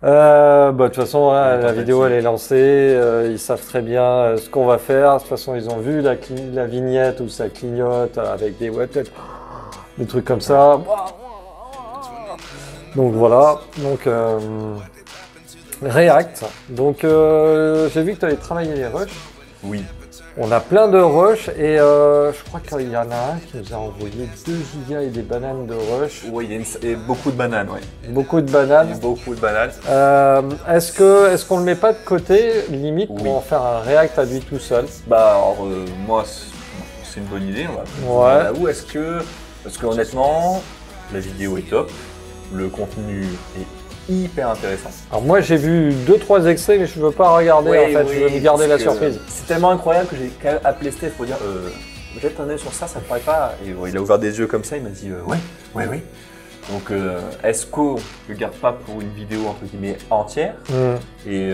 De toute façon, hein, la vidéo elle est lancée, ils savent très bien ce qu'on va faire. De toute façon, ils ont vu la vignette où ça clignote avec des des trucs comme ça. Donc voilà, donc React. Donc j'ai vu que tu avais travaillé les rushs. Oui. On a plein de rushs et je crois qu'il y en a un qui nous a envoyé 2 gigas et des bananes de rush. Oui, il y a beaucoup de bananes, ouais. Beaucoup de bananes. Beaucoup de bananes. Est-ce qu'on le met pas de côté, limite, Oui. pour en faire un React à lui tout seul? Bah alors, moi, c'est une bonne idée. On va Ouais. où parce que honnêtement, la vidéo est top, le contenu est hyper intéressant. Alors moi j'ai vu 2-3 extraits mais je veux pas regarder en fait, je veux me garder la surprise. C'est tellement incroyable que j'ai quand même appelé Steph pour dire jette un œil sur ça, ça me paraît pas. Et il a ouvert des yeux comme ça, il m'a dit ouais. Donc est-ce qu'on le garde pas pour une vidéo entre guillemets entière et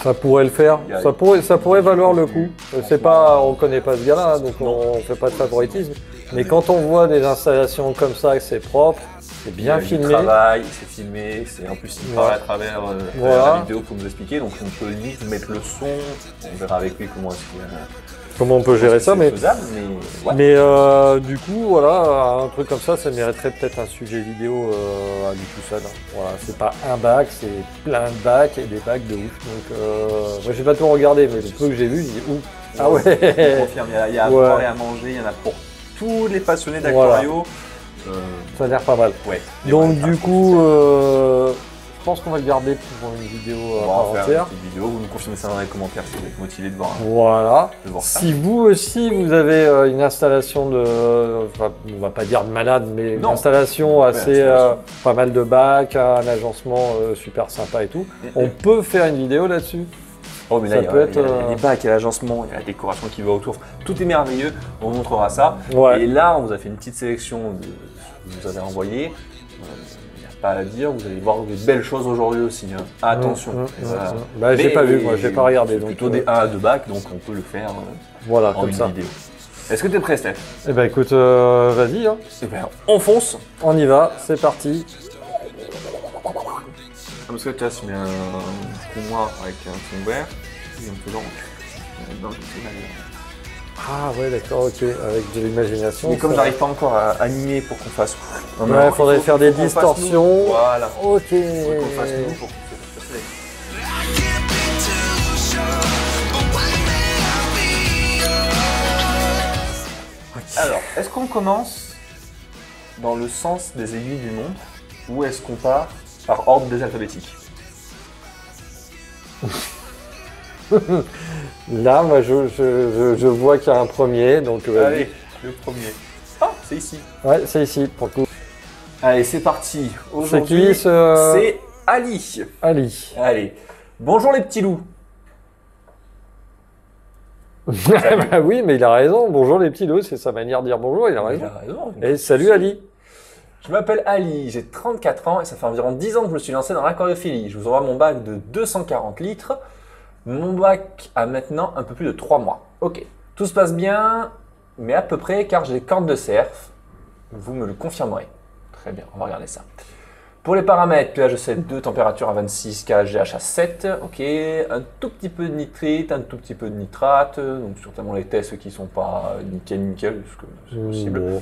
Ça pourrait le faire, Il y a- ça pourrait valoir le coup. C'est pas, on connaît pas ce gars-là, donc on fait pas de favoritisme. Mais quand on voit des installations comme ça, que c'est propre, c'est bien il y a filmé. du travail, c'est filmé, c'est en plus il parle à travers Voilà. la vidéo pour nous expliquer, donc on peut limite mettre le son, on verra avec lui comment est-ce qu'il Comment on peut gérer ça, mais faisable, mais du coup, voilà, un truc comme ça mériterait peut-être un sujet vidéo à lui tout seul. Voilà, c'est pas un bac, c'est plein de bacs et des bacs de ouf. Donc, moi, j'ai pas tout regardé, mais le peu que j'ai vu, j'ai dit ouf. Ah je ouais. confirme, il y a à boire et à manger, il y en a pour tous les passionnés d'aquario. Ça a l'air pas mal. Ouais. Donc du coup, je pense qu'on va le garder pour une vidéo on va part en faire entière. une petite vidéo, vous nous confirmez ça dans les commentaires si vous êtes motivé de voir, Voilà. de voir ça. Si vous aussi vous avez une installation de, enfin, on va pas dire de malade, mais une Non. installation assez installation. pas mal de bacs, un agencement super sympa et tout, on peut faire une vidéo là-dessus. Oh mais là, Ça il y a, peut être, il y a les bacs, il y a l'agencement, il y a la décoration qui va autour. Tout est merveilleux, on vous montrera ça. Ouais. Et là, on vous a fait une petite sélection de ce que vous avez envoyé. Il n'y a pas à dire, vous allez voir des belles choses aujourd'hui aussi. Hein. Attention. Voilà. Bah, j'ai Mais- pas vu, moi, j'ai pas regardé. C'est Donc, plutôt des 1 à 2 bacs, donc on peut le faire voilà, en comme une ça. vidéo. Est-ce que tu es prêt, Steph? Eh ben écoute, vas-y, hein. Super. On fonce. On y va, c'est parti. Parce que tu as mis un coup noir avec un fond vert. Et en faisant. Non, c'est mal. Ah ouais, d'accord, ok, avec de l'imagination. Mais comme ça- j'arrive pas encore à animer pour qu'on fasse. Non, Ouais, faudrait faire des qu'on fasse distorsions. nous. Voilà. Ok. Faut qu'on fasse nous pour que ça se fasse. Alors, est-ce qu'on commence dans le sens des aiguilles du montre ou est-ce qu'on part par ordre des alphabétiques? Là, moi, je vois qu'il y a un premier, donc vas-y. Allez, le premier. Ah, c'est ici. Ouais, c'est ici, pour le coup. Allez, c'est parti. C'est Aujourd'hui, qui ce... c'est Ali. Ali. Allez, bonjour les petits loups. Bah oui, mais il a raison. Bonjour les petits loups, c'est sa manière de dire bonjour, il a raison. raison. Et salut Ali. Je m'appelle Ali, j'ai 34 ans et ça fait environ 10 ans que je me suis lancé dans l'aquariophilie. Je vous envoie mon bac de 240 litres. Mon bac a maintenant un peu plus de 3 mois. Ok, tout se passe bien, mais à peu près car j'ai des cornes de cerf. Vous me le confirmerez. Très bien, on va regarder ça. Pour les paramètres, pH de 7,2, température à 26, KHGH à 7, ok, un tout petit peu de nitrite, un tout petit peu de nitrate, donc certainement les tests qui ne sont pas nickel, parce que c'est possible, Bon.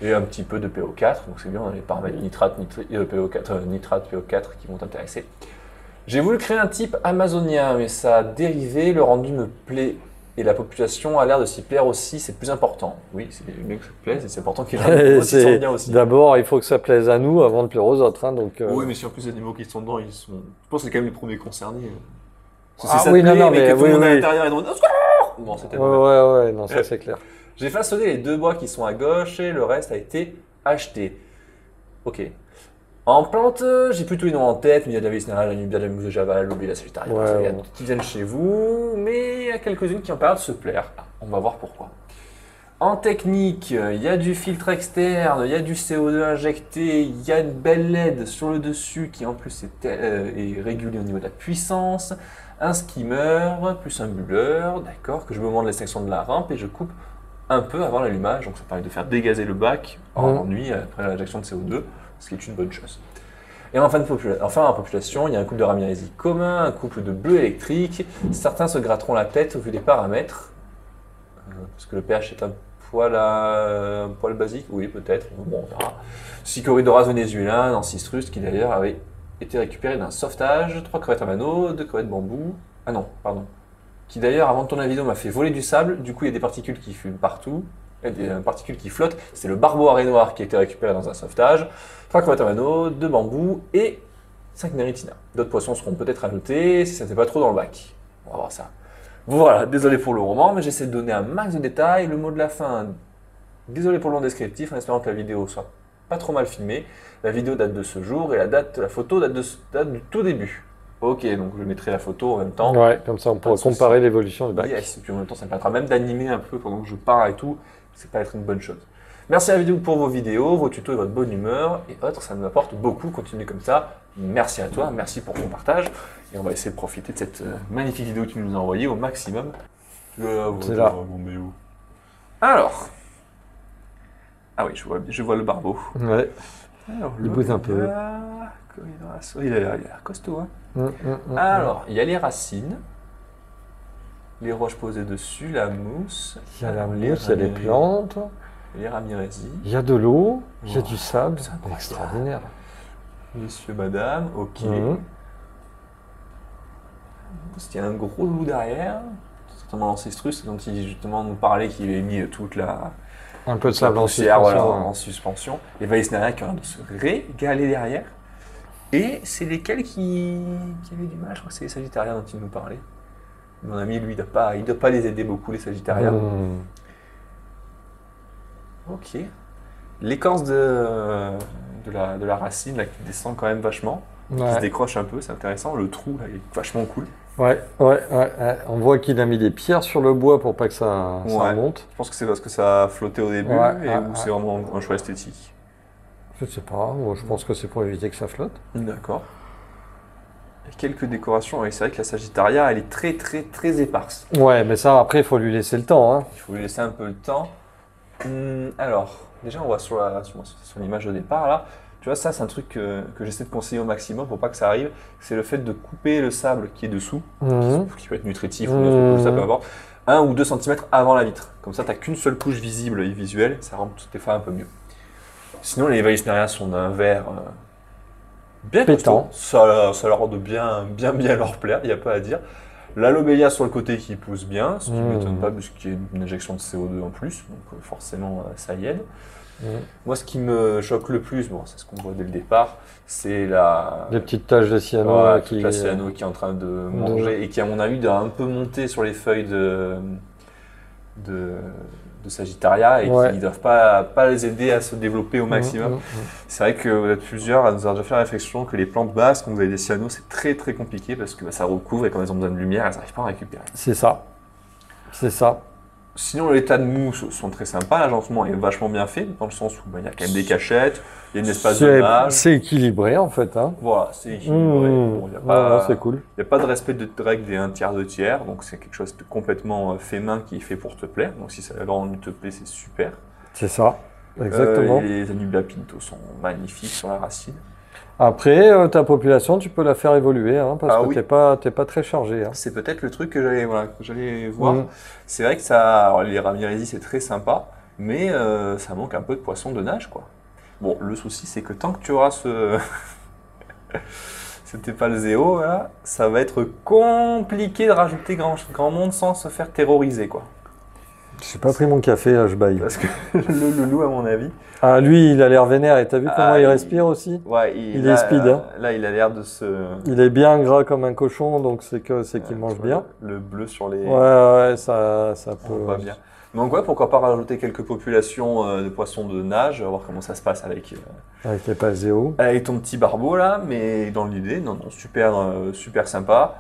et un petit peu de PO4, donc c'est bien, on a les paramètres nitrate, PO4, nitrate, PO4 qui vont t'intéresser. J'ai voulu créer un type amazonien, mais ça a dérivé, le rendu me plaît, et la population a l'air de s'y plaire aussi, c'est plus important. Oui, c'est mieux que ça te plaise, et c'est important qu'il y ait un aussi bien aussi. D'abord, il faut que ça plaise à nous avant de plaire aux autres. Hein, donc, Oui, mais si en plus les animaux qui sont dedans, ils sont. Je pense que c'est quand même les premiers concernés. Parce Ah que ça oui, te non, plaît, non, mais mais que tout oui, le monde est à oui. l'intérieur et donc. Au secours Bon, c'était ouais, non, ça c'est clair. J'ai façonné les 2 bois qui sont à gauche et le reste a été acheté. Ok. En plante, j'ai plutôt les noms en tête, mais il y a de la Vicnera, la Nubia, la Mousse de Java, la Lobie, la Sagittaria. Ouais, Il y a ouais. d'autres qui viennent chez vous, mais il y a quelques-unes qui ont pas l'air de se plaire. On va voir pourquoi. En technique, il y a du filtre externe, il y a du CO2 injecté, il y a une belle LED sur le dessus qui en plus est régulée au niveau de la puissance, un skimmer, plus un bulleur, d'accord, que je me montre l'extinction de la rampe et je coupe un peu avant l'allumage, donc ça permet de faire dégazer le bac en ennui après l'injection de CO2, ce qui est une bonne chose. Et enfin, en population, il y a un couple de Ramirezi commun, un couple de bleus électriques. Certains se gratteront la tête au vu des paramètres. Parce que le pH est un poil basique, oui peut-être, bon on verra. Sycoridoras vénézuélin, dans Cistrus, qui d'ailleurs avait été récupéré d'un sauvetage, 3 crevettes à mano, 2 crevettes bambou, ah non, pardon, qui d'ailleurs avant de tourner la vidéo m'a fait voler du sable, du coup il y a des particules qui fument partout, et des particules qui flottent, c'est le barbeau arrêt noir qui a été récupéré dans un sauvetage, 3 crevettes à mano, 2 bambous et 5 néritina. D'autres poissons seront peut-être ajoutés si ça n'était pas trop dans le bac. On va voir ça. Voilà, désolé pour le roman, mais j'essaie de donner un max de détails. Le mot de la fin, désolé pour le long descriptif, en espérant que la vidéo soit pas trop mal filmée. La vidéo date de ce jour et la photo date du tout début. Ok, donc je mettrai la photo en même temps. Ouais, comme ça on pourra comparer l'évolution du bac. Yes, et puis en même temps ça me permettra même d'animer un peu pendant que je parle et tout. C'est pas être une bonne chose. Merci à la vidéo pour vos vidéos, vos tutos et votre bonne humeur et autres, ça nous apporte beaucoup. Continuez comme ça. Merci à toi, merci pour ton partage. Et on va essayer de profiter de cette magnifique vidéo que tu nous as envoyée au maximum. C'est là. Alors. Ah oui, je vois le barbeau. Ouais. Alors, il bouge un peu. Il a l'air costaud. Hein. Alors, il y a les racines, les roches posées dessus, la mousse. Il y a la mousse, il y a les plantes. Les Ramirezi. Il y a de l'eau, il y a du sable. C'est extraordinaire. Monsieur, madame, ok. Il y a un gros loup derrière, certainement l'ancestrus, dont il justement nous parlait qu'il avait mis toute la. Un peu de sable en suspension. suspension. Voilà, en suspension. Les Vaisnaria qui ont l'air de se régaler derrière. Et c'est lesquels qui avaient du mal, je crois que c'est les Sagittariens dont il nous parlait. Mon ami, lui, il ne doit pas les aider beaucoup, les Sagittariens. Ok. L'écorce de la racine là, qui descend quand même vachement, qui se décroche un peu, c'est intéressant. Le trou là, il est vachement cool. Ouais. On voit qu'il a mis des pierres sur le bois pour pas que ça remonte. Je pense que c'est parce que ça a flotté au début ou c'est vraiment un choix esthétique. Je sais pas, moi, je pense que c'est pour éviter que ça flotte. D'accord. Il y a quelques décorations, et c'est vrai que la Sagittaria, elle est très éparse. Ouais, mais ça, après, il faut lui laisser le temps. Hein. Il faut lui laisser un peu le temps. Alors, déjà, on voit sur l'image de départ, là, tu vois, ça, c'est un truc que j'essaie de conseiller au maximum pour pas que ça arrive. C'est le fait de couper le sable qui est dessous, qui peut être nutritif ou ça peu importe, 1 ou 2 cm avant la vitre. Comme ça, tu n'as qu'une seule couche visible et visuelle, ça rend toutes tes fois un peu mieux. Sinon, les Vaisnaria sont d'un vert bien pétant. Ça leur rend de bien leur plaire, il n'y a pas à dire. La lobelia sur le côté qui pousse bien, ce qui ne m'étonne pas puisqu'il y a une injection de CO2 en plus, donc forcément ça y aide. Moi, ce qui me choque le plus, bon, c'est ce qu'on voit dès le départ, c'est les petites taches de cyano qui est en train de manger et qui, à mon avis, doit un peu monter sur les feuilles de Sagittaria et qui ne doivent pas les aider à se développer au maximum. C'est vrai que vous êtes plusieurs à nous avoir déjà fait la réflexion que les plantes basses, quand vous avez des cyanos, c'est très compliqué parce que ça recouvre et quand elles ont besoin de lumière, elles n'arrivent pas à en récupérer. C'est ça. C'est ça. Sinon, les tas de mousse sont très sympas. L'agencement est vachement bien fait, dans le sens où il y a quand même des cachettes, il y a une espace de nage. C'est équilibré en fait. Hein. Voilà, c'est équilibré. Bon, c'est cool. Il n'y a pas de respect de règle des 1/3, 2/3, donc c'est quelque chose de complètement fait main qui est fait pour te plaire. Donc si ça vraiment te plaît, c'est super. C'est ça, exactement. Les Anubia pinto sont magnifiques sur la racine. Après, ta population, tu peux la faire évoluer, hein, parce que t'es pas très chargé. Hein. C'est peut-être le truc que j'allais voir. C'est vrai que ça, alors, les Ramirezi, c'est très sympa, mais ça manque un peu de poissons de nage, quoi. Bon, le souci, c'est que tant que tu auras c'était pas le zéo, là, ça va être compliqué de rajouter grand monde sans se faire terroriser, quoi. J'ai pas pris mon café, là, je baille. Parce que le loup, à mon avis. Ah, lui, il a l'air vénère. Et t'as vu comment il respire aussi? Ouais, il est speed. Hein. Là, il a l'air de se. Il est bien gras comme un cochon, donc c'est qu'il mange bien. Le bleu sur les. Ouais, ça peut. Va bien. Donc, pourquoi pas rajouter quelques populations de poissons de nage, voir comment ça se passe avec les palézéos. Avec ton petit barbeau, là, mais dans l'idée, non, super sympa.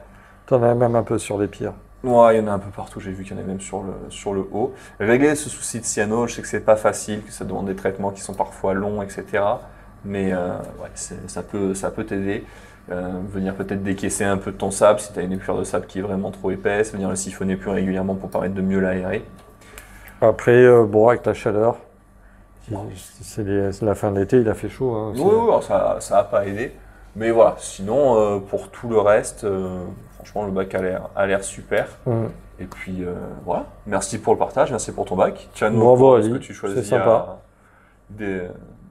T'en as même un peu sur les pieds. Ouais, il y en a un peu partout, j'ai vu qu'il y en a même sur le haut. Régler ce souci de cyano, je sais que c'est pas facile, que ça demande des traitements qui sont parfois longs, etc. Mais ça peut t'aider. Venir peut-être décaisser un peu de ton sable si tu as une épure de sable qui est vraiment trop épaisse, venir le siphonner plus régulièrement pour permettre de mieux l'aérer. Après, avec la chaleur, c'est la fin de l'été, il a fait chaud. Hein, oui, ça n'a pas aidé. Mais voilà, sinon, pour tout le reste, franchement, le bac a l'air super. Et puis, voilà. Merci pour le partage, merci pour ton bac. Tu as nous Bravo, ce que Ali. tu C'est choisis sympa.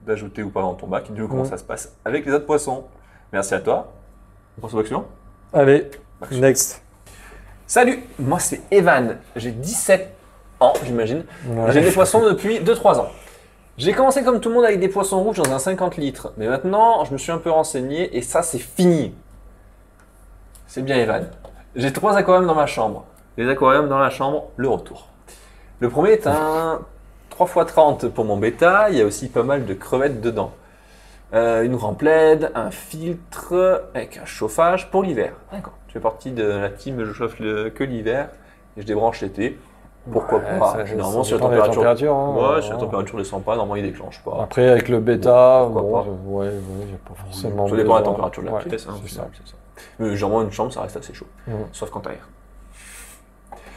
d'ajouter ou pas dans ton bac. Et dis-nous comment ça se passe avec les autres poissons. Merci à toi. On passe au bac suivant. Allez, Bac next. Salut, moi c'est Evan, j'ai 17 ans j'imagine, Ouais. j'ai des poissons depuis 2-3 ans. J'ai commencé comme tout le monde avec des poissons rouges dans un 50 litres, mais maintenant je me suis un peu renseigné et ça c'est fini. C'est bien Evan. J'ai 3 aquariums dans ma chambre. Les aquariums dans la chambre, le retour. Le premier est un 3x30 pour mon bêta, il y a aussi pas mal de crevettes dedans. Une rampe LED, un filtre avec un chauffage pour l'hiver. D'accord. Tu fais partie de la team, je chauffe que l'hiver et je débranche l'été. Pourquoi Ouais, pas? ça Normalement, si la dépend des température, températures, hein. ouais, si la température descend pas, normalement il déclenche pas. Après, avec le bêta, Pourquoi bon, pas. ouais, il n'y a pas forcément Ça dépend de la besoin. température de la Ouais, pièce. Hein, c'est ça. c'est ça. Mais généralement, une chambre, ça reste assez chaud. Mhm. Sauf quand t'aères.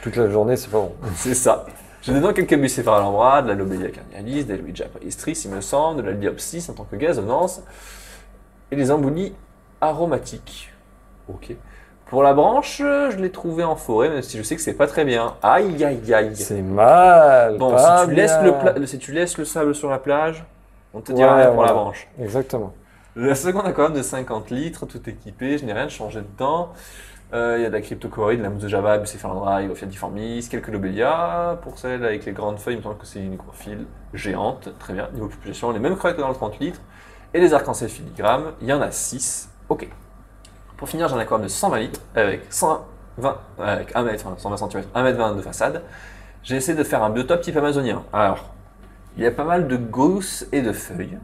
Toute la journée, c'est pas bon. C'est ça. J'ai dedans quelques bucéphales à l'embras, de la lobelia carnialis, des Luigia paestris, il me semble, de la Liopsis en tant que gazonance, et des emboulis aromatiques. Ok. Pour la branche, je l'ai trouvé en forêt, même si je sais que c'est pas très bien. Aïe, aïe, aïe. C'est mal. Bon, pas si tu, laisses bien. si tu laisses le sable sur la plage, on te dira rien pour voilà. la branche. Exactement. La seconde a quand même de 50 litres, tout équipé, je n'ai rien changé dedans. Il y a de la cryptocoride, de la mousse de Java, Bucephalandra, Ophiotiformis, quelques lobélias. Pour celle avec les grandes feuilles, il me semble que c'est une microphile géante. Très bien. Niveau population, les mêmes crevettes que dans le 30 litres. Et les arcs-en-ciel filigrammes, il y en a 6. Ok. Pour finir, j'ai un aquarium de 120 litres avec 120, avec 1 mètre, 120 cm, 1m20 de façade. J'ai essayé de faire un biotope type amazonien. Alors, il y a pas mal de gousses et de feuilles.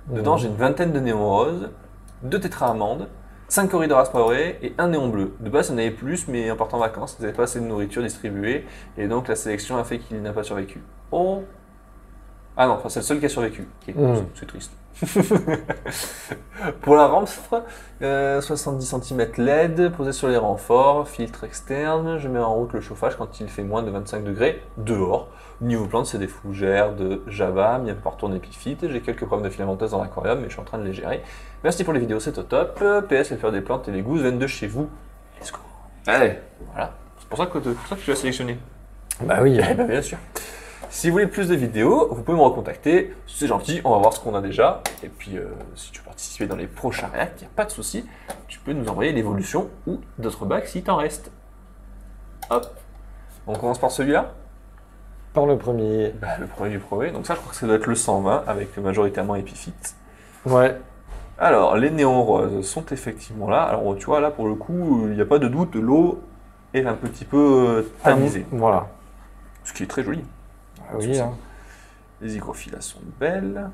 Dedans, j'ai une vingtaine de néons roses, 2 tétra-amandes, 5 corridors poivrés et un néon bleu. De base, il y en avait plus, mais en partant en vacances, ils n'avaient pas assez de nourriture distribuée, et donc la sélection a fait qu'il n'a pas survécu. Oh! Ah non, enfin, c'est le seul qui a survécu. Ok, c'est triste. Pour la rampe, 70 cm LED, posé sur les renforts, filtre externe, je mets en route le chauffage quand il fait moins de 25 degrés dehors. Niveau plante, c'est des fougères de Java, mis un peu partout en épiphyte. J'ai quelques problèmes de filamenteuses dans l'aquarium, mais je suis en train de les gérer. Merci pour les vidéos, c'est au top. PS, les fleurs des plantes et les gousses viennent de chez vous. Let's go. Allez, voilà. C'est pour ça que tu as sélectionné. Bah oui. Eh ben, bien sûr. Si vous voulez plus de vidéos, vous pouvez me recontacter. C'est gentil, on va voir ce qu'on a déjà. Et puis, si tu veux participer dans les prochains réacts, il n'y a pas de souci. Tu peux nous envoyer l'évolution ou d'autres bacs si t'en restes. Hop. On commence par celui-là. Par le premier. Bah, le premier du premier. Donc ça, je crois que ça doit être le 120 avec majoritairement épiphyte. Ouais. Alors, les néons roses sont effectivement là. Alors, tu vois, là, pour le coup, il n'y a pas de doute, l'eau est un petit peu tamisée. Voilà. Ce qui est très joli. Ah oui, hein. Les hygrophillas sont belles.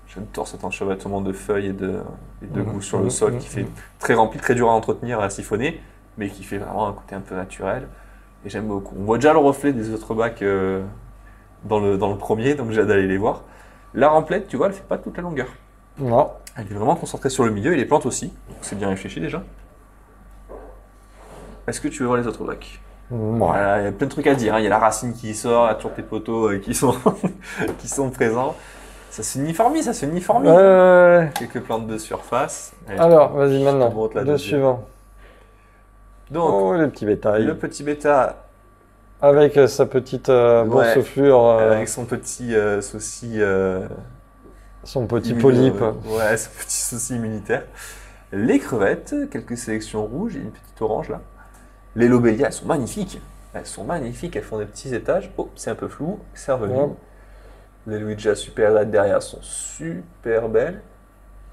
J'adore cet enchevêtrement de feuilles et de gousses sur le sol qui fait très rempli, très dur à entretenir, à siphonner, mais qui fait vraiment un côté un peu naturel. Et j'aime beaucoup. On voit déjà le reflet des autres bacs dans le premier, donc j'ai hâte d'aller les voir. La remplette, tu vois, elle fait pas toute la longueur. Non. Elle est vraiment concentrée sur le milieu et les plantes aussi. Donc c'est bien réfléchi déjà. Est-ce que tu veux voir les autres bacs? Ouais. Voilà, il y a plein de trucs à dire. Hein. Il y a la racine qui sort, il y a toujours tes poteaux qui sont présents. Ça se uniformise, Quelques plantes de surface. Allez, Alors, vas-y maintenant. te montre la Le deuxième. suivant. Donc, Oh, le petit bétail. le petit bêta Avec sa petite boursouflure, avec son petit souci son petit polype. Ouais, son petit souci immunitaire. Les crevettes, quelques sélections rouges et une petite orange là. Les lobélias, elles sont magnifiques. Elles sont magnifiques, elles font des petits étages. Oh, c'est un peu flou, c'est revenu. Ouais. Les Luigia super là derrière sont super belles.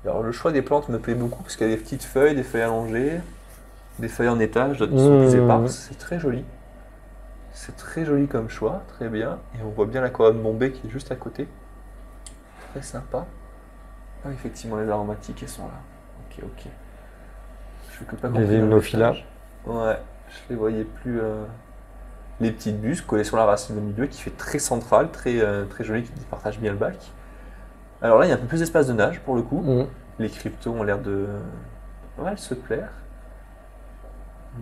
Alors le choix des plantes me plaît beaucoup parce qu'il y a des petites feuilles, des feuilles allongées, des feuilles en étage, d'autres qui sont plus éparses. C'est très joli. C'est très joli comme choix, très bien. Et on voit bien l'aquarium Bombay qui est juste à côté. Très sympa. Ah, effectivement, les aromatiques, elles sont là. Ok, ok. Je fais que pas Les compris le Limnophilia. message. Ouais, je les voyais plus. Les petites busques collées sur la racine au milieu qui fait très central, très joli, qui partage bien le bac. Alors là, il y a un peu plus d'espace de nage pour le coup. Les cryptos ont l'air de pas mal se plaire.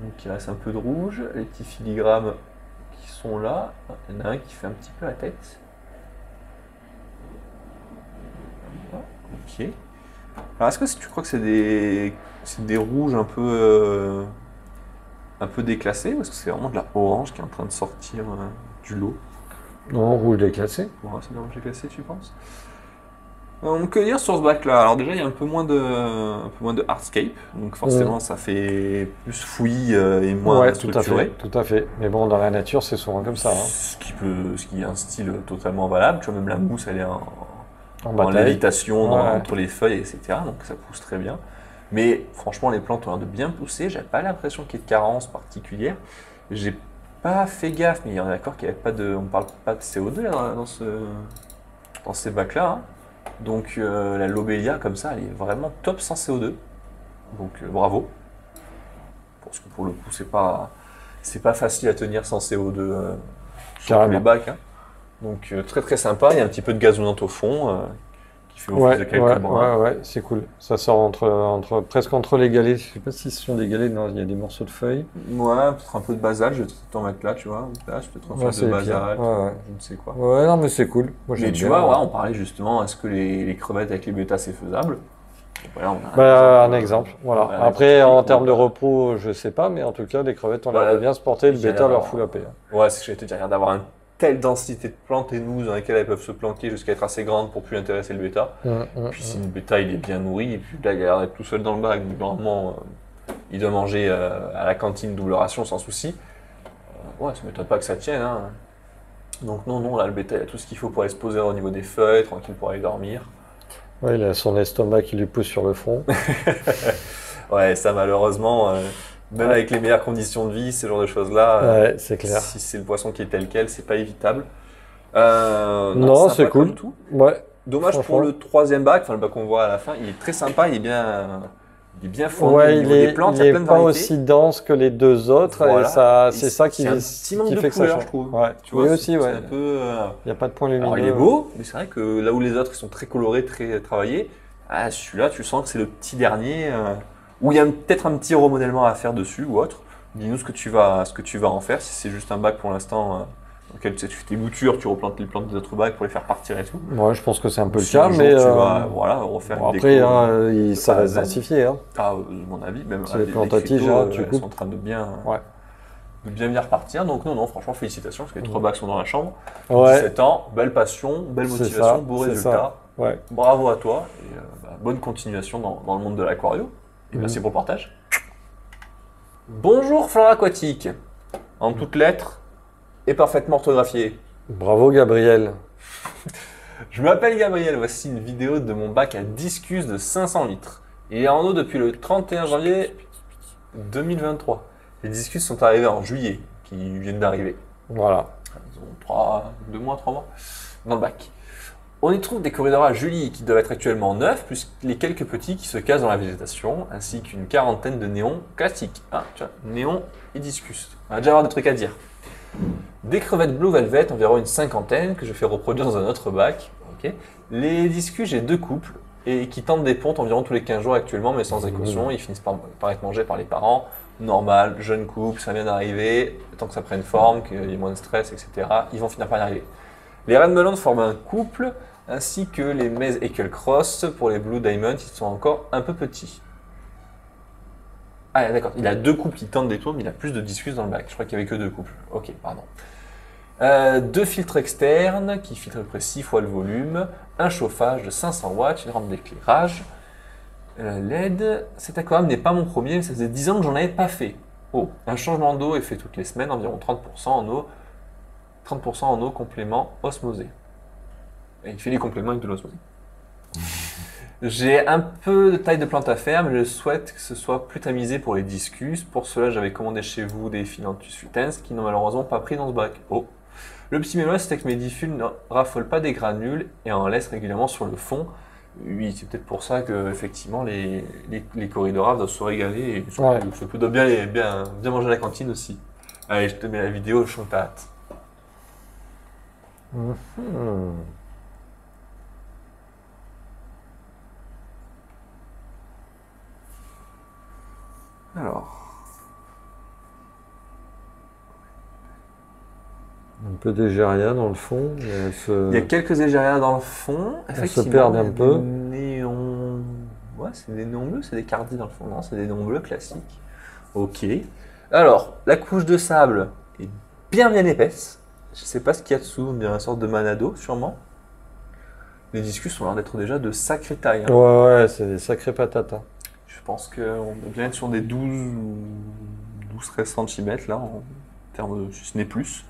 Donc il reste un peu de rouge. Les petits filigrammes qui sont là. Il y en a un qui fait un petit peu la tête. Ok. Alors, est-ce que tu crois que c'est des rouges un peu déclassés ou est-ce que c'est vraiment de la orange qui est en train de sortir du lot? Non, rouge déclassé. Bon, c'est de l'orange déclassé, tu penses? Que dire sur ce bac-là? Alors déjà, il y a un peu moins de hardscape, donc forcément, ça fait plus fouillis et moins Ouais, structuré. tout à fait. Mais bon, dans la nature, c'est souvent comme ça. Hein. Ce qui est un style totalement valable. Tu vois, même la mousse, elle est En en bataille. lévitation Ouais. entre les feuilles, etc. Donc ça pousse très bien. Mais franchement, les plantes ont l'air de bien pousser. J'ai pas l'impression qu'il y ait de carence particulière. J'ai pas fait gaffe, mais il y en a d'accord qu'il n'y avait pas de, on parle pas de CO2 là, dans ces bacs-là. Hein. Donc la lobelia comme ça, elle est vraiment top sans CO2. Donc bravo. Parce que pour le coup, c'est pas facile à tenir sans CO2 sur tous Carrément. les bacs. Hein. Donc très très sympa. Il y a un petit peu de gazonnante au fond qui fait office de quelques brins. ouais, c'est cool. Ça sort presque entre les galets. Je sais pas si ce sont des galets, non, il y a des morceaux de feuilles. Ouais, peut-être un peu de basalte, je vais t'en mettre là, tu vois. Là, je peux te Ouais, refaire c'est de les pires. basalte, Ouais. je ne sais quoi. Ouais, non, mais c'est cool. Moi, Mais j'aime tu bien. vois, ouais, on parlait justement, est-ce que les crevettes avec les bêtas c'est faisable? Voilà, on a Bah, un exemple, voilà. Voilà, Après, en typique, termes de voilà. repos, je sais pas, mais en tout cas, les crevettes ont l'air Voilà. de bien se porter. Le Il y a bêta leur l'air- fout la paix. Ouais, c'est ce que j'allais te dire, regarde, d'avoir une telle densité de plantes et nous dans lesquelles elles peuvent se planquer jusqu'à être assez grandes pour plus intéresser le bêta. Puis si le bêta il est bien nourri, et puis là il a l'air d'être tout seul dans le bac, donc normalement il doit manger à la cantine double ration sans souci. Ouais, ça m'étonne pas que ça tienne. Hein. Donc non, là le bêta il a tout ce qu'il faut pour aller se poser au niveau des feuilles, tranquille pour aller dormir. Ouais, il a son estomac qui lui pousse sur le front. Ouais, ça malheureusement, même avec les meilleures conditions de vie, ce genre de choses-là, Ouais, c'est clair. si c'est le poisson qui est tel quel, c'est pas évitable. Non, sympa c'est cool. comme tout. Ouais, Dommage pour franchement. le troisième bac, enfin le bac qu'on voit à la fin, il est très sympa, il est bien fourni au Ouais, niveau des plantes, il il y a est plein de pas variétés. aussi dense que les deux autres Voilà. et ça, Et c'est ça c'est un petit manque qui de fait que ça couleur, change. je trouve. Ouais. Tu vois, Oui aussi, c'est ouais. un peu. Il n'y a pas de point lumineux. Alors il est beau, mais c'est vrai que là où les autres ils sont très colorés, très travaillés, ah, celui-là tu sens que c'est le petit dernier où il y a peut-être un petit remodèlement à faire dessus ou autre. Dis-nous ce que tu vas en faire, si c'est juste un bac pour l'instant dans lequel tu fais tes boutures, tu replantes les plantes des autres bacs pour les faire partir et tout. Ouais, je pense que c'est un peu le Si cas, un jour mais tu vas voilà, refaire bon, une après, déco. hein, ça A à reste Z. densifié. Hein. À mon avis, même C'est les plantes à tiges, cryptos, hein, tu elles coupes. sont en train Ouais. de bien repartir. Donc non, franchement, félicitations, parce que les trois bacs sont dans la chambre. Ouais, 17 ans, belle passion, belle C'est motivation, ça, beau c'est résultat. ça. Ouais. Bravo à toi et bonne continuation dans le monde de l'aquario. Et Mhm. merci pour le partage. Bonjour Flore Aquatique, en toutes lettres et parfaitement orthographié. Bravo Gabriel. Je m'appelle Gabriel, voici une vidéo de mon bac à discus de 500 litres. Il est en eau depuis le 31 janvier 2023. Les discus sont arrivés en juillet, qui viennent d'arriver. Voilà. Ils ont 2 mois, 3 mois dans le bac. On y trouve des corridors à Julie qui doivent être actuellement neufs, plus les quelques petits qui se casent dans la végétation, ainsi qu'une quarantaine de néons classiques. Ah, tu vois, néons et discus. On va déjà avoir des trucs à dire. Des crevettes Blue Velvet, environ une cinquantaine, que je fais reproduire dans un autre bac. Ok. Les discus, j'ai 2 couples, et qui tentent des pontes environ tous les 15 jours actuellement, mais sans écaution. Ils finissent par être mangés par les parents. Normal, jeune couple, ça vient d'arriver, tant que ça prenne forme, qu'il y ait moins de stress, etc. Ils vont finir par y arriver. Les Red Melon forment un couple, ainsi que les Maize Equal Cross pour les Blue Diamond, ils sont encore un peu petits. Ah d'accord, il a 2 couples qui tentent des tours, mais il a plus de discus dans le bac. Je crois qu'il n'y avait que 2 couples. Ok, pardon. 2 filtres externes qui filtrent à peu près 6 fois le volume, un chauffage de 500 watts, une rampe d'éclairage. LED, cet aquarium n'est pas mon premier, mais ça faisait 10 ans que j'en avais pas fait. Oh, un changement d'eau est fait toutes les semaines, environ 30% en eau, 30% en eau complément osmosé. Et il fait les compléments avec de l'osmosé. J'ai un peu de taille de plante à faire, mais je souhaite que ce soit plus tamisé pour les discus. Pour cela, j'avais commandé chez vous des Philanthus futens qui n'ont malheureusement pas pris dans ce bac. Oh. Le petit bémol, c'est que mes diffuses ne raffolent pas des granules et en laissent régulièrement sur le fond. Oui, c'est peut-être pour ça que effectivement les corridors doivent se régaler et Ouais. ça peut bien manger à la cantine aussi. Allez, je te mets la vidéo, je chante ta hâte. Hmm. Alors, Un peu d'égéria dans le fond. Mais elle il y a quelques égérias dans le fond. se perdent un il y a peu. des néons. Ouais, c'est des néons bleus, c'est des cardis dans le fond. Non, c'est des néons bleus classiques. Ok. Alors, la couche de sable est bien épaisse. Je sais pas ce qu'il y a dessous, on dirait une sorte de manado, sûrement. Les discus ont l'air d'être déjà de sacrée taille. Hein. Ouais, c'est des sacrées patates. Hein. Je pense qu'on doit bien être sur des 12-13 cm là, en termes de, si ce n'est plus.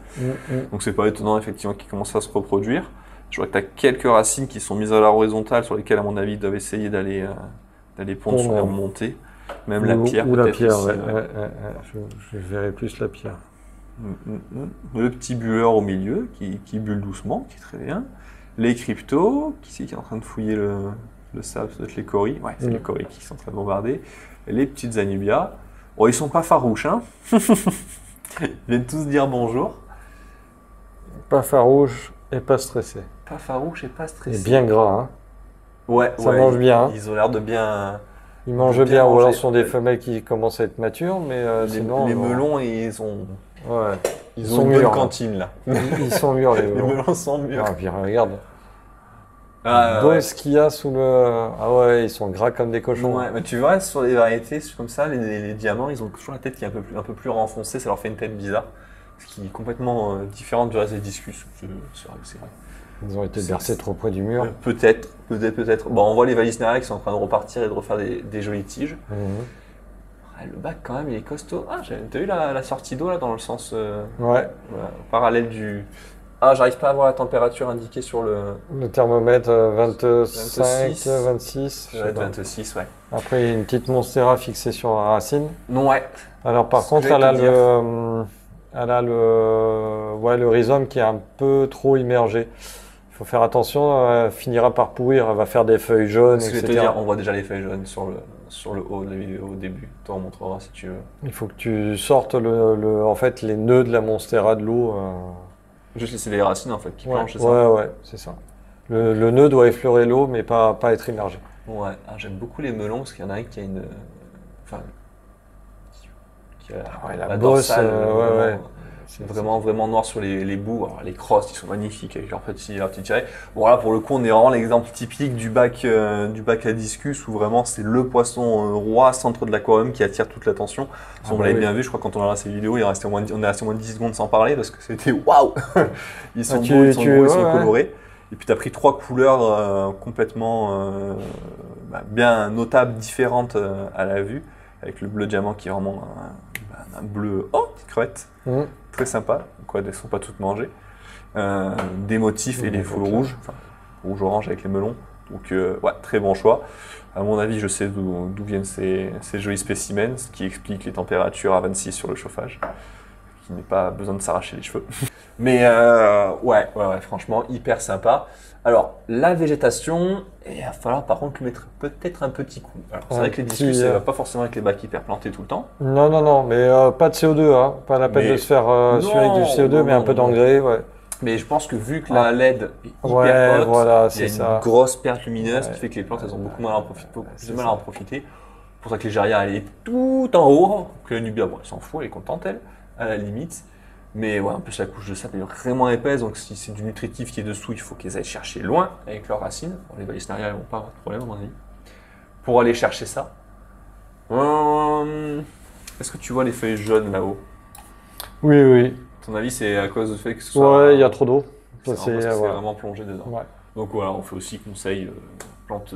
Donc c'est pas étonnant effectivement qu'ils commencent à se reproduire. Je vois que tu as quelques racines qui sont mises à la horizontale sur lesquelles à mon avis ils doivent essayer d'aller pondre sur les remontées. Même la pierre ou la peut-être pierre, aussi, ouais. Je verrais plus la pierre. Le petit bulleur au milieu qui bulle doucement, qui est très bien. Les cryptos, qui est en train de fouiller le sable, ça doit être les coris. Ouais, c'est les coris qui sont en train de bombarder. Et les petites anubias. Bon, ils sont pas farouches, hein. Ils viennent tous dire bonjour. Pas farouche et pas stressé. Pas farouche et pas stressé. Et bien gras, hein. Ouais, ça mange bien. Hein. Ils ont l'air de bien. Ils mangent bien, ou alors ce sont des femelles qui commencent à être matures, mais sinon. Les melons, ils ont. Ouais. Ils ont une bonne cantine là. Ils sont mûrs les melons. Les melons sont mûrs. Ah, puis regarde. Ce qu'il y a sous le. Ah ouais, ils sont gras comme des cochons. Ouais, mais tu vois, sur les variétés comme ça, les diamants, ils ont toujours la tête qui est un peu plus renfoncée, ça leur fait une tête bizarre. Ce qui est complètement différente du reste des discus. C'est vrai. Ils ont été bercés trop près du mur. Peut-être. Bon, on voit les Valisneria qui sont en train de repartir et de refaire des jolies tiges. Le bac, quand même, il est costaud. Ah, t'as vu la sortie d'eau là dans le sens parallèle du. Ah, j'arrive pas à voir la température indiquée sur le. Le thermomètre 25, 26. Ouais, 26, ouais. Après, il y a une petite monstera fixée sur la racine. Ouais. Alors, par contre, elle a le rhizome qui est un peu trop immergé. Il faut faire attention, elle finira par pourrir, elle va faire des feuilles jaunes, etc. Te dire, on voit déjà les feuilles jaunes sur le haut de la vidéo au début. Tu en montreras si tu veux. Il faut que tu sortes en fait, les nœuds de la monstera de l'eau. Juste laisser les racines en fait qui planchent, c'est ça? Ouais, c'est ça. Le nœud doit effleurer l'eau, mais pas être immergé. Ouais, j'aime beaucoup les melons parce qu'il y en a un qui a une. Enfin. Qui a la dorsale. C'est vraiment noir sur les bouts. Alors, les crosses, ils sont magnifiques avec leur petit tiret. Bon, là, pour le coup, on est vraiment l'exemple typique du bac à discus où vraiment c'est le poisson roi, centre de l'aquarium qui attire toute l'attention. On l'avait bien vu, je crois, quand on a regardé ces vidéos, on est resté au moins 10 secondes sans parler parce que c'était waouh! Ils sont beaux, ils sont colorés. Et puis, tu as pris 3 couleurs complètement bien notables, différentes à la vue, avec le bleu diamant qui est vraiment un bleu. Oh, petite crevette! Très sympa, quoi, elles ne sont pas toutes mangées. Des motifs et des foules rouges, enfin rouge-orange avec les melons. Donc, très bon choix. À mon avis, je sais d'où viennent ces jolis spécimens, ce qui explique les températures à 26 sur le chauffage, qui n'est pas besoin de s'arracher les cheveux. Mais franchement, hyper sympa. Alors, la végétation, il va falloir par contre lui mettre peut-être un petit coup. Alors, c'est vrai que les discus, ça ne va pas forcément avec les bacs hyper plantés tout le temps. Non, mais pas de CO2, hein. Pas la peine de se faire suer avec du CO2, mais un peu d'engrais, ouais. Mais je pense que vu que la LED est hyper haute, il y a une grosse perte lumineuse qui fait que les plantes elles ont beaucoup mal à en profiter. C'est pour ça que les Géria elle est tout en haut, que la Nubia, elle s'en fout, elle est contente elle, à la limite. Mais en plus la couche de sable est vraiment épaisse, donc si c'est du nutritif qui est dessous, il faut qu'ils aillent chercher loin avec leurs racines. Les Valisneria ne vont pas avoir de problème à mon avis. Pour aller chercher ça. Est-ce que tu vois les feuilles jaunes là-haut? Oui. À ton avis, c'est à cause du fait que ce soit. Ouais, il y a trop d'eau. C'est vraiment plongé dedans. Ouais. Donc voilà, on fait aussi conseil plante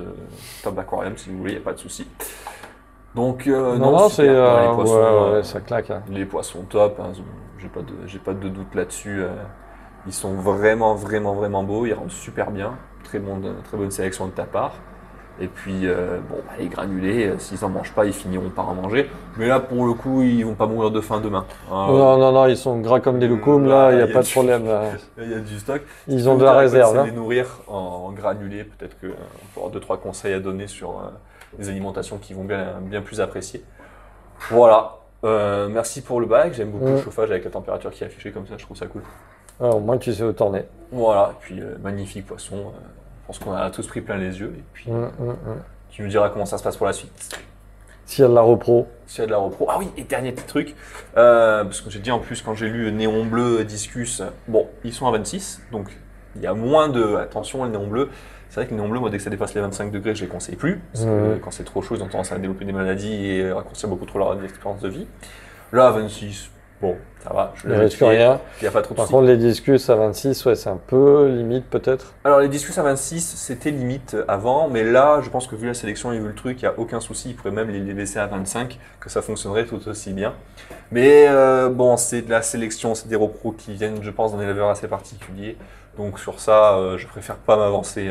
top aquarium si vous voulez, il n'y a pas de souci. Donc non, c'est les poissons, ça claque. Hein. Les poissons top, hein, j'ai pas de doute là-dessus. Ils sont vraiment beaux, ils rendent super bien. Très bonne sélection de ta part. Et puis les granulés, s'ils n'en mangent pas, ils finiront par en manger. Mais là, pour le coup, ils vont pas mourir de faim demain. Non, ils sont gras comme des loukoums, là, il n'y a pas de problème. Là. Il y a du stock. Ils ont de la réserve. C'est les nourrir en granulés. Peut-être qu'on peut avoir 2-3 conseils à donner sur des alimentations qui vont bien plus apprécier. Voilà. Merci pour le bac. J'aime beaucoup le chauffage avec la température qui est affichée comme ça. Je trouve ça cool. Au moins, tu sais où t'en es. Voilà. Et puis, magnifique poisson. Je pense qu'on a tous pris plein les yeux. Et puis, tu nous diras comment ça se passe pour la suite. S'il y a de la repro. Ah oui, et dernier petit truc. Parce que j'ai dit en plus, quand j'ai lu néon bleu, discus, ils sont à 26. Donc, il y a moins de. Attention, le néon bleu, C'est vrai que les néons bleus, moi, dès que ça dépasse les 25 degrés, je les conseille plus. Parce que quand c'est trop chaud, ils ont tendance à développer des maladies et raccourcir beaucoup trop leur espérance de vie. Là, à 26, bon, ça va, je Il le risque rien. Il n'y a pas trop de Par soucis. contre, les discus à 26, ouais, c'est un peu limite peut-être. Alors, les discus à 26, c'était limite avant, mais là, je pense que vu la sélection et vu le truc, il n'y a aucun souci. Ils pourraient même les laisser à 25, que ça fonctionnerait tout aussi bien. Mais bon, c'est de la sélection, c'est des repros qui viennent, je pense, d'un éleveur assez particulier. Donc, sur ça, je préfère pas m'avancer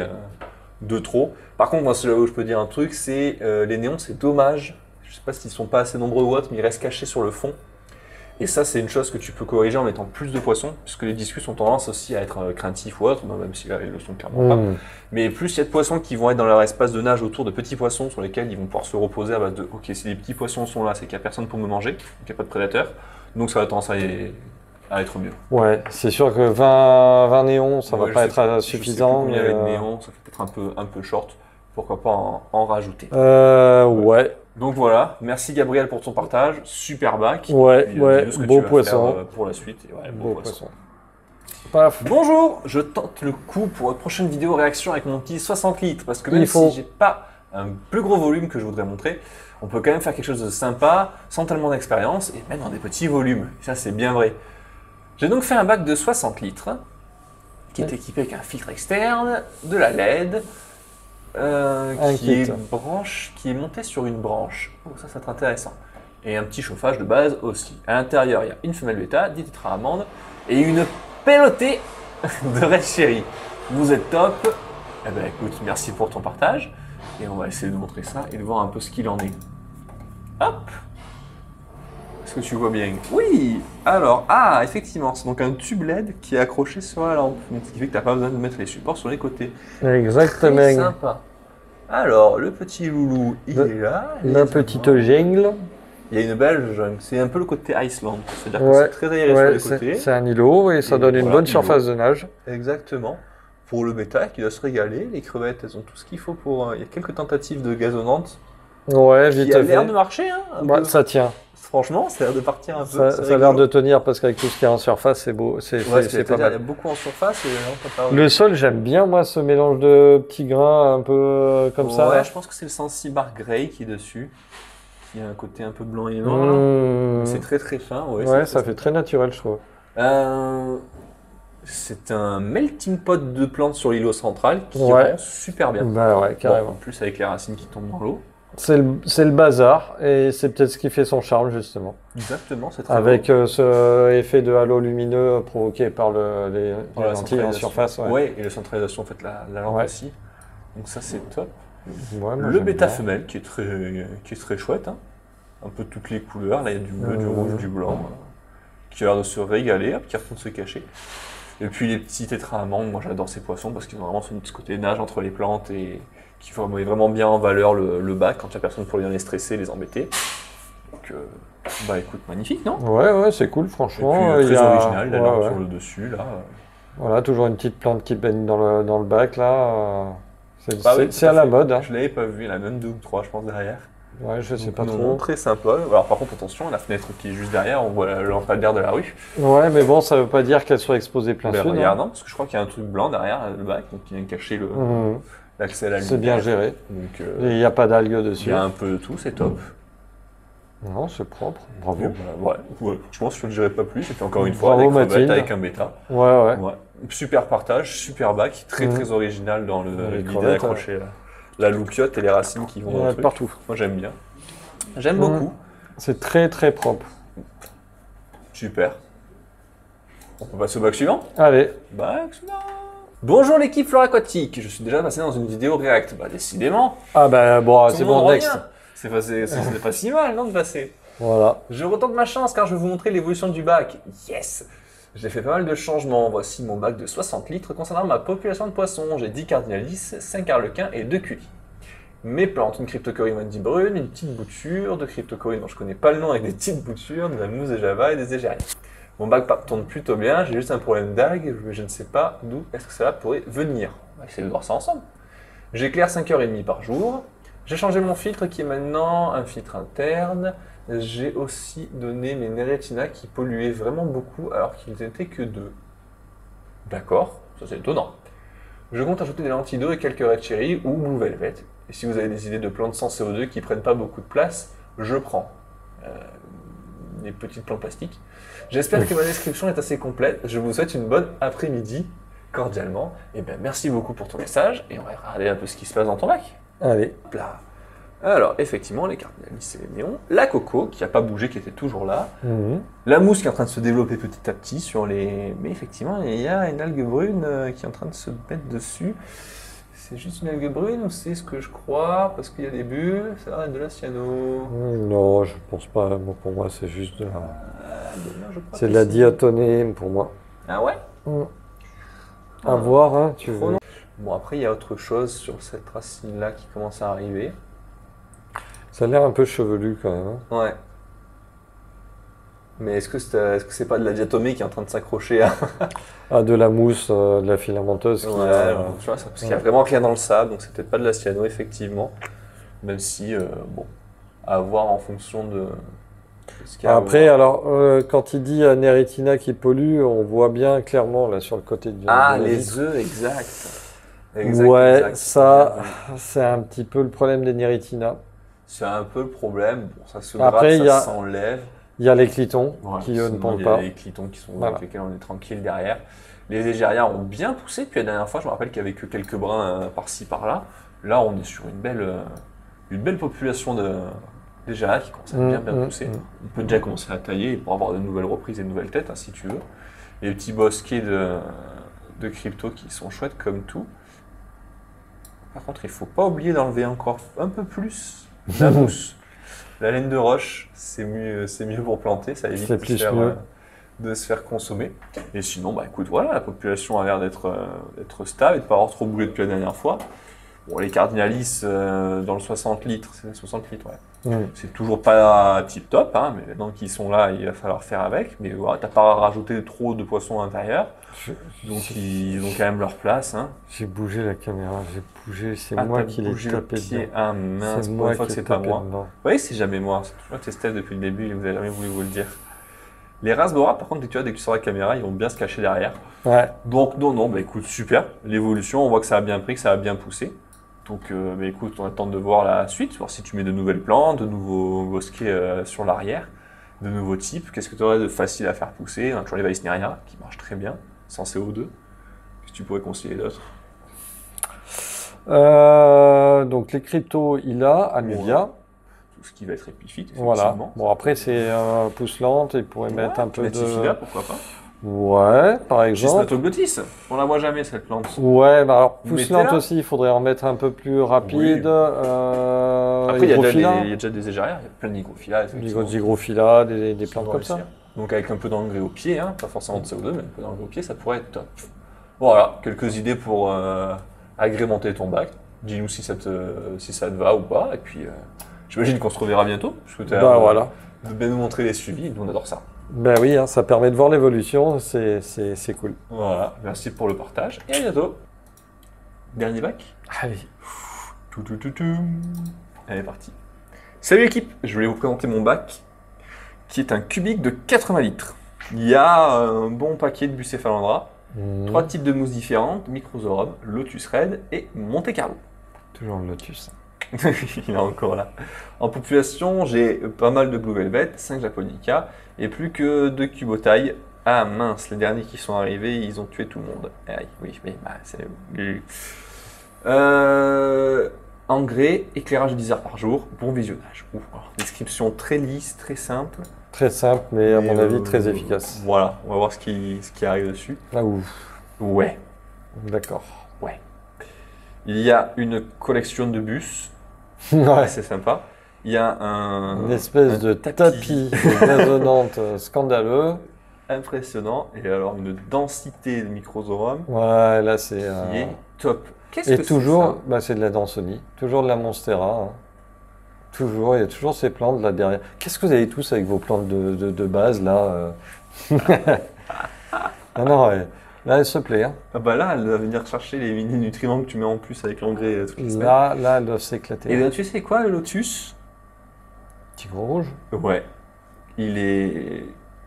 de trop. Par contre, moi, c'est là où je peux dire un truc, c'est les néons, c'est dommage. Je sais pas s'ils sont pas assez nombreux ou autres, mais ils restent cachés sur le fond. Et ça, c'est une chose que tu peux corriger en mettant plus de poissons, puisque les discus ont tendance aussi à être craintifs ou autres, même si là, ils le sont clairement pas. Mais plus il y a de poissons qui vont être dans leur espace de nage autour de petits poissons sur lesquels ils vont pouvoir se reposer à base de « Ok, si les petits poissons sont là, c'est qu'il n'y a personne pour me manger, qu'il n'y a pas de prédateur. » Donc ça a tendance à être mieux. Ouais, c'est sûr que 20 néons, ça Ouais, va pas être suffisant. Il y avait de néons, ça fait peut-être un peu short. Pourquoi pas en rajouter. Ouais. Donc voilà, merci Gabriel pour ton partage, super bac. Ouais, puis, ouais, dis-nous ce que beau tu vas poisson. faire, pour la suite. Et ouais, Beau poisson. Paf. Bonjour, je tente le coup pour une prochaine vidéo réaction avec mon petit 60 litres parce que même Il faut. si j'ai pas un plus gros volume que je voudrais montrer, on peut quand même faire quelque chose de sympa sans tellement d'expérience et même dans des petits volumes. Et ça c'est bien vrai. J'ai donc fait un bac de 60 litres qui est équipé avec un filtre externe, de la LED, qui est monté sur une branche. Oh, ça va être intéressant. Et un petit chauffage de base aussi. À l'intérieur, il y a une femelle bêta, 10 tétra-amandes et une pelotée de Red Cherry. Vous êtes top. Eh ben écoute, merci pour ton partage. Et on va essayer de montrer ça et de voir un peu ce qu'il en est. Hop! Est-ce que tu vois bien? Oui! Alors, effectivement, c'est donc un tube LED qui est accroché sur la lampe. Donc, ce qui fait que tu n'as pas besoin de mettre les supports sur les côtés. Exactement. Très sympa. Alors, le petit loulou, il est là. La petite jungle. Il y a une belle jungle. C'est un peu le côté Iceland. C'est-à-dire que c'est très aéré sur les côtés. C'est un îlot et ça donne une bonne surface de nage. Exactement. Pour le bêta qui doit se régaler, les crevettes, elles ont tout ce qu'il faut pour... Il y a quelques tentatives de gazonnantes. Ouais, vite qui a l'air de marcher, hein, bah, ça tient. Franchement, ça a l'air de partir un peu. Ça a l'air de tenir parce qu'avec tout ce qu'il y a en surface, c'est beau. C'est pas mal. Il y a beaucoup en surface. Le sol, j'aime bien, moi, ce mélange de petits grains un peu comme ça. Ouais, je pense que c'est le Sensibar Grey qui est dessus. Il y a un côté un peu blanc et noir. C'est très très fin. Ouais, ça fait très naturel, je trouve. C'est un melting pot de plantes sur l'îlot central qui rend super bien. Bah ouais, carrément. Bon, en plus, avec les racines qui tombent dans l'eau. C'est le bazar et c'est peut-être ce qui fait son charme justement. Exactement, c'est très avec ce effet de halo lumineux provoqué par les lentilles en surface. Ouais, et la centralisation en fait la lampe aussi. Donc ça c'est top. Ouais, le bêta femelle qui est très chouette, hein. Un peu toutes les couleurs. Là il y a du bleu, du rouge, du blanc, qui a l'air de se régaler, qui retourne se cacher. Et puis les petits tétra-amandes, moi j'adore ces poissons parce qu'ils ont vraiment ce petit côté nage entre les plantes et qui met vraiment bien en valeur le bac quand il n'y a personne pour venir les stresser, les embêter. Donc, bah écoute, magnifique, non? Ouais, c'est cool, franchement. Et puis, très original, la lampe sur le dessus, là. Voilà, toujours une petite plante qui baigne dans le bac, là. C'est à la mode. Hein. Je l'avais pas vu, il y en a même 2 ou 3, je pense, derrière. Ouais, je sais pas trop. Non, très sympa. Alors par contre, attention, la fenêtre qui est juste derrière, on voit la lampadaire de la rue. Ouais, mais bon, ça veut pas dire qu'elle soit exposée plein sud. Regarde, non, parce que je crois qu'il y a un truc blanc derrière le bac, donc qui vient cacher l'accès à la lumière. C'est bien géré. Il n'y a pas d'algues dessus. Il y a un peu de tout, c'est top. Non, c'est propre. Bravo. Ouais. Je pense que je ne dirais pas plus. C'était encore une fois Bravo, des crevettes Mathilde. avec un bêta. Ouais. Super partage, super bac, très original dans l'idée d'accrocher la loupiote et les racines qui vont partout. Moi j'aime bien. J'aime beaucoup. C'est très propre. Super. On peut passer au bac suivant? Allez. Bac suivant. Bonjour l'équipe Flore Aquatique. Je suis déjà passé dans une vidéo React. Bah décidément. Ah bah bon, c'est bon, next. C'est pas si mal, non, de passer. Voilà. Je retente ma chance car je vais vous montrer l'évolution du bac. Yes! J'ai fait pas mal de changements. Voici mon bac de 60 litres concernant ma population de poissons. J'ai 10 cardinalis, 5 arlequins et 2 culis. Mes plantes, une cryptocoryne Wendy brune, une petite bouture de cryptocoryne dont je connais pas le nom avec des petites boutures, de la mousse de java et des égériens. Mon bac tourne plutôt bien, j'ai juste un problème d'algues, mais je ne sais pas d'où est-ce que ça pourrait venir. On va essayer de voir ça ensemble. J'éclaire 5h30 par jour. J'ai changé mon filtre qui est maintenant un filtre interne. J'ai aussi donné mes Neretina qui polluaient vraiment beaucoup alors qu'ils n'étaient que 2. D'accord, ça c'est étonnant. Je compte ajouter des lentilles d'eau et quelques red cherry ou blue velvet. Et si vous avez des idées de plantes sans CO2 qui prennent pas beaucoup de place, je prends. Des petites plantes plastiques. J'espère que ma description est assez complète. Je vous souhaite une bonne après-midi, cordialement. Et bien, merci beaucoup pour ton message. Et on va regarder un peu ce qui se passe dans ton bac. Allez. Hop là. Alors, effectivement, les cardinalis et les néons. La coco, qui n'a pas bougé, qui était toujours là. La mousse qui est en train de se développer petit à petit sur les... Mais effectivement, il y a une algue brune qui est en train de se mettre dessus. C'est juste une algue brune ou c'est ce que je crois? Parce qu'il y a des bulles, ça va être de la cyano. Non, je pense pas. Moi, pour moi, c'est juste de la... Demain, je crois C'est que de la diatonée pour moi. Ah ouais? À voir, hein, tu veux. Bon, après, il y a autre chose sur cette racine-là qui commence à arriver. Ça a l'air un peu chevelu quand même. Hein. Ouais. Mais est-ce que c'est pas de la diatomée qui est en train de s'accrocher à... Ah, de la mousse, de la filamenteuse. Ouais, tu vois, parce qu'il n'y a vraiment rien dans le sable, donc c'est peut-être pas de la cyano, effectivement. Même si, bon, à voir en fonction de ce qu'il y a. Après, alors, quand il dit Neritina qui pollue, on voit bien clairement là sur le côté du. Ah, de la les vitre. œufs, exact. Ouais, exact. ça, c'est un petit peu le problème des Neritina. C'est un peu le problème. Bon, ça se Après, gratte, ça s'enlève. Il y a les clitons Ouais, qui, eux, ne sinon, pondent il y pas. a les clitons qui sont Voilà. avec lesquels on est tranquille derrière. Les égérias ont bien poussé. Puis la dernière fois, je me rappelle qu'il y avait que quelques brins par-ci par-là. Là, on est sur une belle population d'égérias qui commence à bien pousser. On peut déjà commencer à tailler pour avoir de nouvelles reprises et de nouvelles têtes, hein, si tu veux. Les petits bosquets de crypto qui sont chouettes comme tout. Par contre, il ne faut pas oublier d'enlever encore un peu plus la mousse. La laine de roche, c'est mieux pour planter, ça évite de se faire consommer. Et sinon, bah écoute, voilà, la population a l'air d'être stable et de ne pas avoir trop bougé depuis la dernière fois. Bon, les cardinalis dans le 60 litres, c'est 60 litres, ouais. C'est toujours pas tip top, hein, mais maintenant qu'ils sont là, il va falloir faire avec. Mais voilà, t'as pas rajouté trop de poissons à l'intérieur, donc ils ont quand même leur place. Hein. J'ai bougé la caméra, j'ai bougé, c'est Ah, moi t'as qui l'ai bougé le tapé pied. dedans. Ah mince, C'est pour moi une fois que qui c'est ai pas tapé moi. dedans. Vous voyez, c'est jamais moi, c'est toujours que Steph depuis le début et vous avez jamais voulu vous le dire. Les rasbora, par contre, dès que tu sors la caméra, ils vont bien se cacher derrière. Ouais. Donc non, bah écoute, super. L'évolution, on voit que ça a bien pris, que ça a bien poussé. Donc bah écoute, on attend de voir la suite, voir si tu mets de nouvelles plantes, de nouveaux bosquets sur l'arrière, de nouveaux types. Qu'est-ce que tu aurais de facile à faire pousser? On a toujours les Weissneria qui marchent très bien, sans CO2. Qu'est-ce que tu pourrais conseiller d'autre? Donc les cryptos, il a, Amelia. Tout ce qui va être épiphyte, Voilà. effectivement. Bon, après, c'est pousse lente, il pourrait mettre un peu de. Latifida, pourquoi pas? Ouais, par exemple. Gismatoglotis, on la voit jamais cette plante. Ouais, bah alors pousse Mettez-la. lente aussi, il faudrait en mettre un peu plus rapide. Après, il y a déjà des égérias, il y a plein d'hygrophila. Des hygrophila, des plantes comme ça. Donc avec un peu d'engrais au pied, hein, pas forcément de CO2, mais un peu d'engrais au pied, ça pourrait être top. Voilà, quelques idées pour agrémenter ton bac. Dis-nous si ça te va ou pas, et puis j'imagine qu'on se reverra bientôt, parce que tu as Bah voilà. de bien nous montrer les suivis, nous on adore ça. Ben oui, hein, ça permet de voir l'évolution, c'est cool. Voilà, merci pour le partage, et à bientôt. Dernier bac. Allez. Allez, parti. Salut l'équipe, je voulais vous présenter mon bac, qui est un cubique de 80 litres. Il y a un bon paquet de Bucephalandra, 3 types de mousses différentes, Microsorum, Lotus Red et Monte Carlo. Toujours le lotus. Il est encore là. En population, j'ai pas mal de Blue Velvet, 5 Japonica et plus que 2 Cubotailles. Ah mince, les derniers qui sont arrivés, ils ont tué tout le monde. Aïe, oui, mais bah, c'est... engrais, éclairage de 10 heures par jour, bon visionnage. Ouf, alors, description très lisse, très simple. Très simple, mais à mon avis très efficace. Voilà, on va voir ce qui arrive dessus. Ah ouf. Ouais, D'accord. ouais. Il y a une collection de bus, Ouais. c'est sympa. Il y a Une espèce de tapis gazonnante scandaleux. impressionnant et alors une densité de Microsorum Ouais, là c'est. qui est top. Qu'est-ce Et que toujours, bah, c'est de la Dansonie, toujours de la Monstera. Hein. Toujours, il y a toujours ces plantes là derrière. Qu'est-ce que vous avez tous avec vos plantes de base là Ah non, ouais. Là elle se plaît. Hein. Ah bah là, elle va venir chercher les mini-nutriments que tu mets en plus avec l'engrais toutes les semaines. Là, elles doivent s'éclater. Et bien tu sais quoi, le lotus? Tigre rouge. Ouais. Il est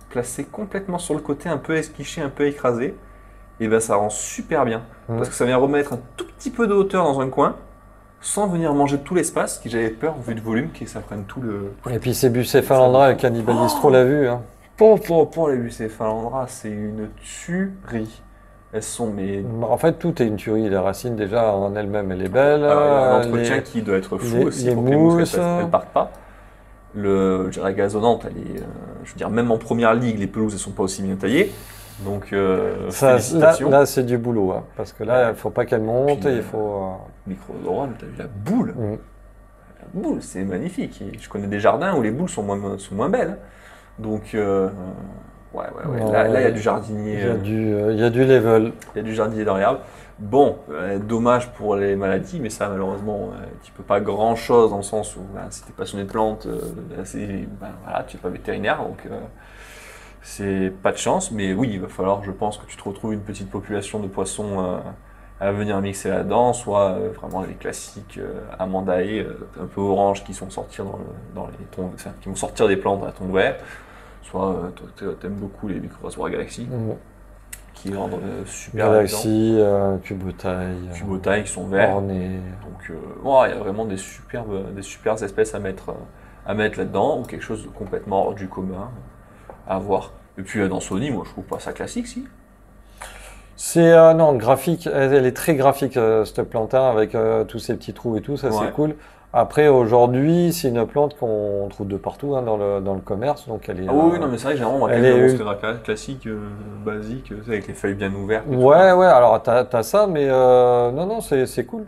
placé complètement sur le côté, un peu esquiché, un peu écrasé. et ben ça rend super bien. Parce que ça vient remettre un tout petit peu de hauteur dans un coin, sans venir manger tout l'espace, qui j'avais peur, vu de volume, que ça prenne tout le... Et puis c'est Bucephalandra avec Cannibal Distro l'a vu. Hein. Pour les Bucephalandra, c'est une tuerie. Elles sont mais... En fait, tout est une tuerie. Les racines, déjà, en elles-mêmes, elle est belle. L'entretien qui doit être fou aussi pour que les mousses ne partent pas. Je dirais gazonnante, elle est, je veux dire, même en première ligue, les pelouses ne sont pas aussi bien taillées. Donc, félicitations. Là, c'est du boulot. Hein, parce que là, il ne faut pas qu'elle monte. Puis, il faut... Microdrome, tu as vu la boule. La boule, c'est magnifique. Et je connais des jardins où les boules sont moins belles. Donc, ouais. Là, il y a du jardinier. Il y a du level. Il y a du jardinier dans l'herbe. Bon, dommage pour les maladies, mais ça, malheureusement, tu peux pas grand-chose dans le sens où, si tu es passionné de plantes, voilà, tu n'es pas vétérinaire, donc c'est pas de chance. Mais oui, il va falloir, je pense, que tu te retrouves une petite population de poissons à venir mixer là-dedans, soit vraiment les classiques amandae, un peu orange, qui sont sortis dans les tons, qui vont sortir des plantes à ton vert. Soit toi, t'aimes beaucoup les micro-rasoirs Galaxy, qui rendent super Galaxy, Cubotaille, qui sont verts. Ornée. Donc il y a vraiment des superbes espèces à mettre là-dedans, ou quelque chose de complètement hors du commun à voir. Et puis dans Sony, moi je trouve pas ça classique, si. C'est non, graphique, elle est très graphique cette plante-là, avec tous ces petits trous et tout, ça c'est cool. Après, aujourd'hui, c'est une plante qu'on trouve de partout dans le commerce, donc elle est... oui, non, mais c'est vrai que généralement, elle est monstera classique, basique, avec les feuilles bien ouvertes. Ouais, alors t'as ça, mais non, c'est cool,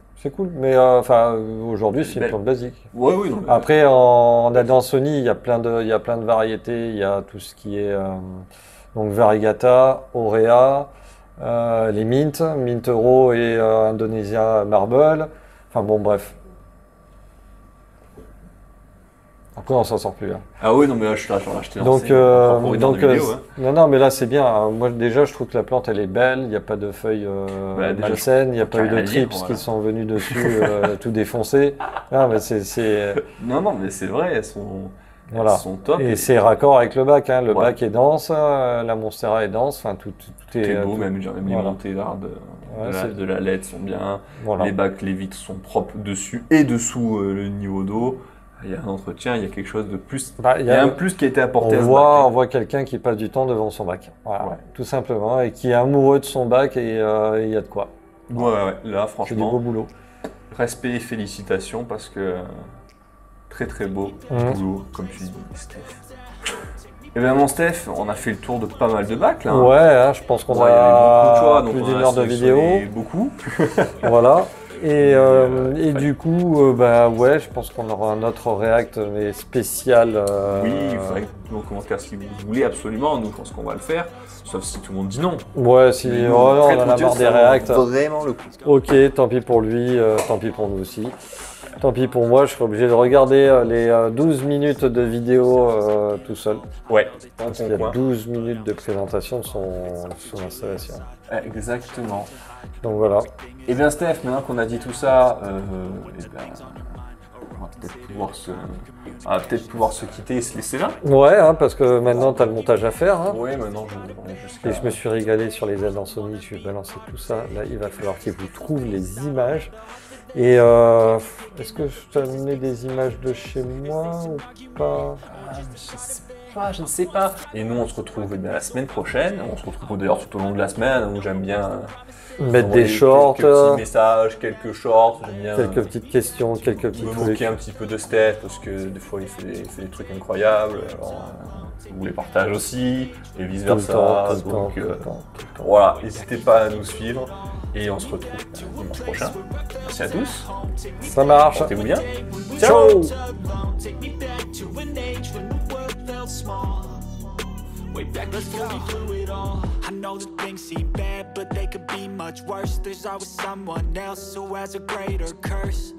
Mais aujourd'hui, c'est une plante basique. Oui. Non, mais... Après, en Adansonii, il y a plein de variétés, il y a tout ce qui est donc Variegata, Aurea, les Mint Euro et Indonesia Marble. Enfin bon, bref. Après, on s'en sort plus. Hein. Ah oui, non, mais là, je suis là, j'en ai acheté non, mais là, c'est bien. Moi, déjà, je trouve que la plante, elle est belle. Il n'y a pas de feuilles malsaines. Il n'y a pas eu de trips qui sont venus dessus, tout défoncés. Non, mais Non, mais c'est vrai, elles sont top. Et c'est raccord avec le bac. Hein. Le bac est dense, la Monstera est dense. Enfin, tout est beau, même les montées de la LED sont bien. Voilà. Les bacs, les vitres sont propres dessus et dessous le niveau d'eau. Il y a un entretien, il y a quelque chose de plus. Il y a un plus qui a été apporté on voit quelqu'un qui passe du temps devant son bac. Voilà, tout simplement, et qui est amoureux de son bac, et il y a de quoi. Ouais, là, franchement. C'est du beau boulot. Respect et félicitations, parce que très très beau boulot, comme tu dis, Steph. Eh bien, mon Steph, on a fait le tour de pas mal de bacs là. Ouais, hein, je pense qu'on a plus d'une heure de vidéo. Beaucoup. Voilà. Et du coup, je pense qu'on aura un autre React, mais spécial. Oui, il faudrait que vous commentaire si vous voulez, absolument. Nous, je pense qu'on va le faire. Sauf si tout le monde dit non. Ouais, si on en a marre des React. Vraiment le coup. Ok, tant pis pour lui, tant pis pour nous aussi. Tant pis pour moi, je serai obligé de regarder les 12 minutes de vidéo tout seul. Ouais. Parce qu'il y a 12 minutes de présentation de son installation. Exactement. Donc voilà. Et bien Steph, maintenant qu'on a dit tout ça, on va peut-être pouvoir se quitter et se laisser là. Ouais, hein, parce que maintenant tu as le montage à faire. Hein. Oui, maintenant Et je me suis régalé sur les Adansonii, je vais balancer tout ça. Là, il va falloir que vous trouviez les images. Et est-ce que je t'ai amené des images de chez moi ou pas? Je ne sais pas. Et nous, on se retrouve la semaine prochaine. On se retrouve d'ailleurs tout au long de la semaine où j'aime bien mettre des shorts, quelques petits messages, quelques shorts. J'aime bien quelques petites questions, quelques petits trucs. Me moquer un petit peu de Steph parce que des fois il fait des trucs incroyables. Alors, vous les partage aussi et vice versa. Donc voilà, n'hésitez pas à nous suivre et on se retrouve dimanche prochain. Merci à tous. Ça marche. Portez-vous bien. Ciao. Way back before we blew it all. I know that things seem bad, but they could be much worse. There's always someone else who has a greater curse.